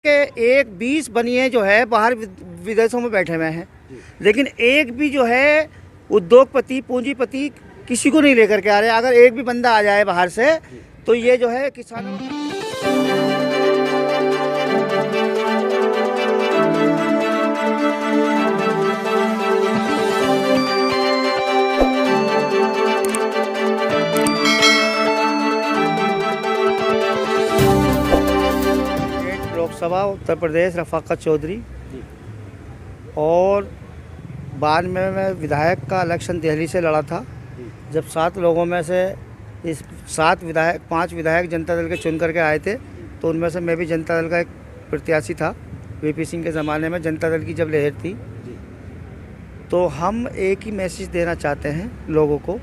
के एक 20 बनिए जो है बाहर विदेशों में बैठे हुए हैं, लेकिन एक भी जो है उद्योगपति पूंजीपति किसी को नहीं लेकर के आ रहे। अगर एक भी बंदा आ जाए बाहर से तो ये जो है किसानों लोकसभा उत्तर प्रदेश रफाकत चौधरी और बाद में मैं विधायक का इलेक्शन दिल्ली से लड़ा था। जब 7 लोगों में से इस 5 विधायक जनता दल के चुन करके आए थे, तो उनमें से मैं भी जनता दल का एक प्रत्याशी था। वीपी सिंह के ज़माने में जनता दल की जब लहर थी, तो हम एक ही मैसेज देना चाहते हैं लोगों को।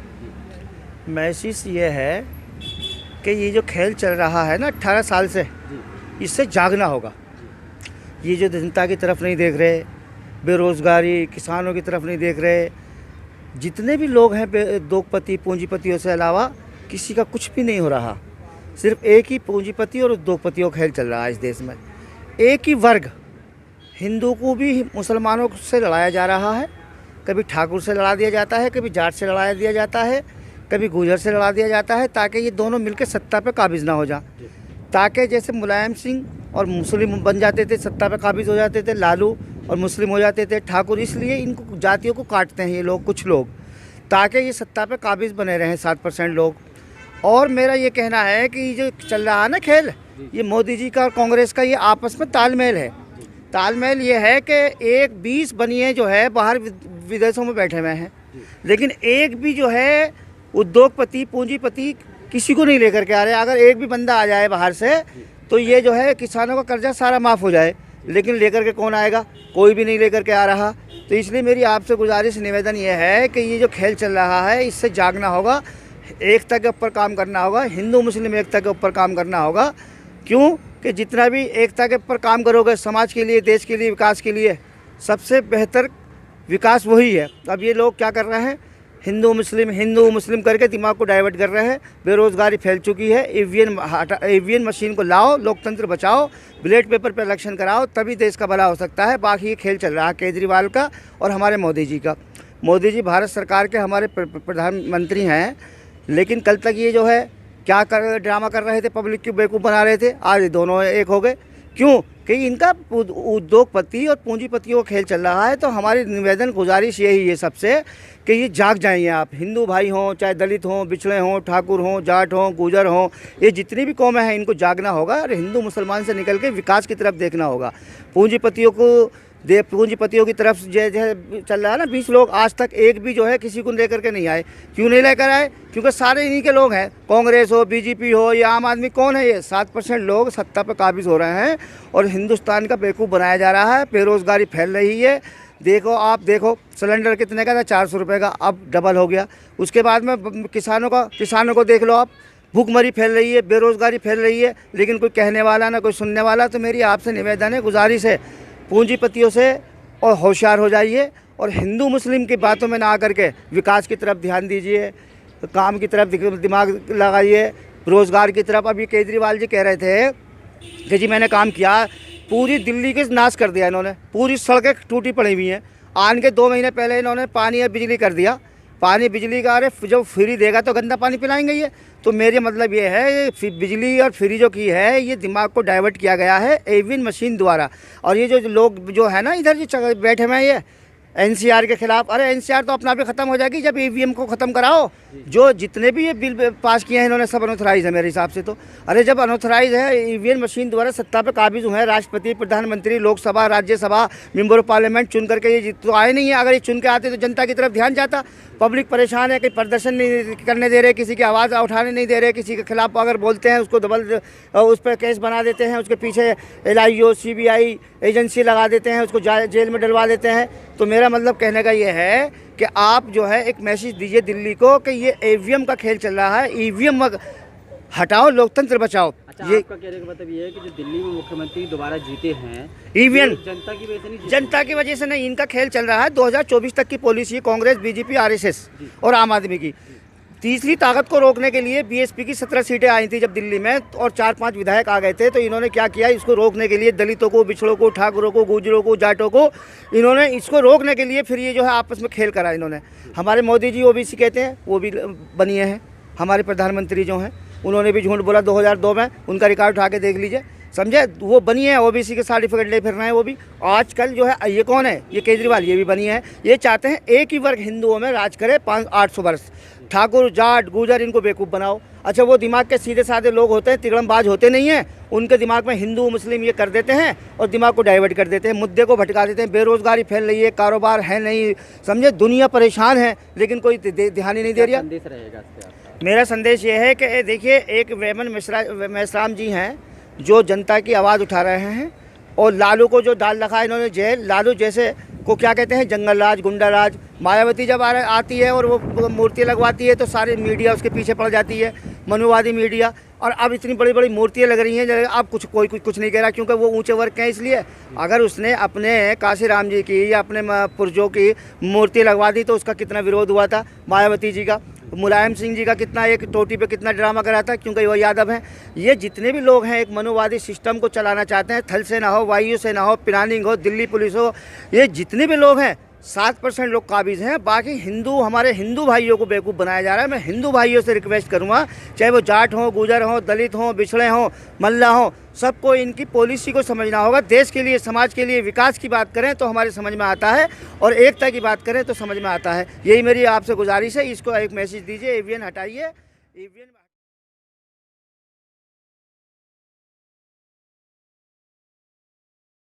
मैसेज ये है कि ये जो खेल चल रहा है ना 18 साल से, इससे जागना होगा। ये जो जनता की तरफ नहीं देख रहे, बेरोज़गारी, किसानों की तरफ नहीं देख रहे, जितने भी लोग हैं उद्योगपति पूंजीपतियों से अलावा किसी का कुछ भी नहीं हो रहा। सिर्फ एक ही पूंजीपति और उद्योगपतियों का खेल चल रहा है इस देश में। एक ही वर्ग, हिंदू को भी मुसलमानों से लड़ाया जा रहा है। कभी ठाकुर से लड़ा दिया जाता है, कभी जाट से लड़ा दिया जाता है, कभी गुजर से लड़ा दिया जाता है, ताकि ये दोनों मिलकर सत्ता पे काबिज़ ना हो जाए। ताकि जैसे मुलायम सिंह और मुस्लिम बन जाते थे, सत्ता पे काबिज़ हो जाते थे, लालू और मुस्लिम हो जाते थे, ठाकुर। इसलिए इनको जातियों को काटते हैं ये लोग, कुछ लोग, ताकि ये सत्ता पे काबिज़ बने रहें 7% लोग। और मेरा ये कहना है कि ये जो चल रहा है ना खेल, ये मोदी जी का और कांग्रेस का ये आपस में तालमेल है। तालमेल ये है कि एक 20 बनिए जो है बाहर विदेशों में बैठे हुए हैं, लेकिन एक भी जो है उद्योगपति पूंजीपति किसी को नहीं लेकर के आ रहे। अगर एक भी बंदा आ जाए बाहर से तो ये जो है किसानों का कर्जा सारा माफ़ हो जाए, लेकिन लेकर के कौन आएगा? कोई भी नहीं लेकर के आ रहा। तो इसलिए मेरी आपसे गुजारिश निवेदन ये है कि ये जो खेल चल रहा है, इससे जागना होगा, एकता के ऊपर काम करना होगा, हिंदू मुस्लिम एकता के ऊपर काम करना होगा। क्यों कि जितना भी एकता के ऊपर काम करोगे, समाज के लिए, देश के लिए, विकास के लिए, सबसे बेहतर विकास वही है। अब ये लोग क्या कर रहे हैं, हिंदू मुस्लिम करके दिमाग को डाइवर्ट कर रहे हैं। बेरोज़गारी फैल चुकी है। ईवीएम मशीन को लाओ, लोकतंत्र बचाओ, बैलेट पेपर पर इलेक्शन कराओ, तभी देश का भला हो सकता है। बाकी ये खेल चल रहा है केजरीवाल का और हमारे मोदी जी का। मोदी जी भारत सरकार के हमारे प्रधानमंत्री हैं, लेकिन कल तक ये जो है क्या ड्रामा कर रहे थे, पब्लिक की बेवकूफ़ बना रहे थे। आज दोनों एक हो गए। क्यों कि इनका उद्योगपति और पूंजीपतियों का खेल चल रहा है। तो हमारी निवेदन गुजारिश यही है सबसे कि ये जाग जाइए आप, हिंदू भाई हों, चाहे दलित हों, पिछड़े हों, ठाकुर हों, जाट हों, गुजर हों, ये जितनी भी कौमें हैं, इनको जागना होगा और हिंदू मुसलमान से निकल के विकास की तरफ देखना होगा। पूंजीपतियों की तरफ जो चल रहा है ना 20 लोग, आज तक एक भी जो है किसी को लेकर के नहीं आए। क्यों नहीं लेकर आए? क्योंकि सारे इन्हीं के लोग हैं। कांग्रेस हो, बीजेपी हो या आम आदमी, कौन है ये? 7% लोग सत्ता पर काबिज़ हो रहे हैं और हिंदुस्तान का बेवकूफ़ बनाया जा रहा है। बेरोज़गारी फैल रही है। देखो सिलेंडर कितने का था? 400 रुपये का, अब डबल हो गया। उसके बाद में किसानों को देख लो आप, भूखमरी फैल रही है, बेरोज़गारी फैल रही है, लेकिन कोई कहने वाला ना कोई सुनने वाला। तो मेरी आपसे निवेदन है, गुजारिश है, पूंजीपतियों से और होशियार हो जाइए और हिंदू मुस्लिम की बातों में ना आकर के विकास की तरफ ध्यान दीजिए, काम की तरफ दिमाग लगाइए, रोज़गार की तरफ। अभी केजरीवाल जी कह रहे थे कि जी मैंने काम किया, पूरी दिल्ली के नाश कर दिया इन्होंने, पूरी सड़कें टूटी पड़ी हुई हैं। आने के 2 महीने पहले इन्होंने पानी और बिजली कर दिया। पानी बिजली का, अरे जो फ्री देगा तो गंदा पानी पिलाएंगे ये। तो मेरे मतलब ये है, बिजली और फ्री जो की है, ये दिमाग को डाइवर्ट किया गया है ईवीएम मशीन द्वारा। और ये जो लोग जो है ना इधर जो बैठे हुए हैं ये एनसीआर के खिलाफ, अरे एनसीआर तो अपना भी ख़त्म हो जाएगी जब ईवीएम को ख़त्म कराओ। जो जितने भी ये बिल पास किए हैं इन्होंने, सब अनऑथराइज है मेरे हिसाब से। तो अरे जब अनऑथराइज है, ईवीएम मशीन द्वारा सत्ता पर काबिज़ हुए हैं राष्ट्रपति, प्रधानमंत्री, Lok Sabha, Rajya Sabha, member of parliament चुन करके, ये तो आए नहीं है। अगर ये चुन के आते तो जनता की तरफ ध्यान जाता। पब्लिक परेशान है, कहीं प्रदर्शन नहीं करने दे रहे, किसी की आवाज़ उठाने नहीं दे रहे, किसी के खिलाफ अगर बोलते हैं उसको उस पर केस बना देते हैं, उसके पीछे LIO CBI एजेंसी लगा देते हैं, उसको जेल में डलवा देते हैं। तो मेरा मतलब कहने का ये है कि आप जो है एक मैसेज दीजिए दिल्ली को कि ये ईवीएम का खेल चल रहा है, ईवीएम हटाओ, लोकतंत्र बचाओ। अच्छा, ये आपका कहने का मतलब ये है कि जो दिल्ली में मुख्यमंत्री दोबारा जीते हैं, ईवीएम जनता की वजह से नहीं, जनता की वजह से नहीं, इनका खेल चल रहा है। 2024 तक की पॉलिसी कांग्रेस, बीजेपी, RSS और आम आदमी की तीसरी ताकत को रोकने के लिए बीएसपी की 17 सीटें आई थी जब दिल्ली में, और 4-5 विधायक आ गए थे, तो इन्होंने क्या किया, इसको रोकने के लिए दलितों को, बिछड़ों को, ठाकुरों को, गुजरों को, जाटों को, इन्होंने इसको रोकने के लिए फिर ये जो है आपस में खेल करा इन्होंने। हमारे मोदी जी ओबीसी कहते हैं, वो भी बनिए हैं। हमारे प्रधानमंत्री जो हैं उन्होंने भी झूठ बोला 2002 में, उनका रिकॉर्ड उठा के देख लीजिए, समझे। वो बनी है, ओबीसी के सर्टिफिकेट ले फिर रहे हैं वो भी। आजकल जो है ये कौन है, ये केजरीवाल, ये भी बनी है। ये चाहते हैं एक ही वर्ग हिंदुओं में राज करे 500-800 वर्ष। ठाकुर, जाट, गुजर, इनको बेवकूफ़ बनाओ। अच्छा, वो दिमाग के सीधे साधे लोग होते हैं, तिगड़मबाज होते नहीं हैं, उनके दिमाग में हिंदू मुस्लिम ये कर देते हैं और दिमाग को डाइवर्ट कर देते हैं, मुद्दे को भटका देते हैं। बेरोजगारी फैल रही है, कारोबार है नहीं, समझे, दुनिया परेशान है, लेकिन कोई ध्यान ही नहीं दे रहा। संदेश रहेगा इसके आपका? मेरा संदेश ये है कि देखिए, एक वेमन मेश्राम जी हैं जो जनता की आवाज़ उठा रहे हैं, और लालू को जो डाल रखा है इन्होंने जेल, लालू जैसे को क्या कहते हैं, जंगल राज, गुंडा राज। मायावती जब आती है और वो मूर्तियाँ लगवाती है तो सारी मीडिया उसके पीछे पड़ जाती है, मनुवादी मीडिया। और अब इतनी बड़ी बड़ी मूर्तियाँ लग रही हैं, अब कोई कुछ नहीं कह रहा, क्योंकि वो ऊंचे वर्ग के हैं। इसलिए अगर उसने अपने काशीराम जी की या अपने पुरजों की मूर्ति लगवा दी तो उसका कितना विरोध हुआ था मायावती जी का। मुलायम सिंह जी का कितना एक टोटी पे कितना ड्रामा करा था, क्योंकि वो यादव हैं। ये जितने भी लोग हैं एक मनुवादी सिस्टम को चलाना चाहते हैं, थल सेना हो, वायु सेना हो, पिनानिंग हो, दिल्ली पुलिस हो, ये जितने भी लोग हैं 7% लोग काबिज हैं। बाकी हिंदू, हमारे हिंदू भाइयों को बेवकूफ़ बनाया जा रहा है। मैं हिंदू भाइयों से रिक्वेस्ट करूंगा, चाहे वो जाट हों, गुजर हों, दलित हों, बिछड़े हों, मल्ला हों, सबको इनकी पॉलिसी को समझना होगा। देश के लिए, समाज के लिए, विकास की बात करें तो हमारे समझ में आता है, और एकता की बात करें तो समझ में आता है। यही मेरी आपसे गुजारिश है। इसको एक मैसेज दीजिए, एवीएन हटाइए, एवीएन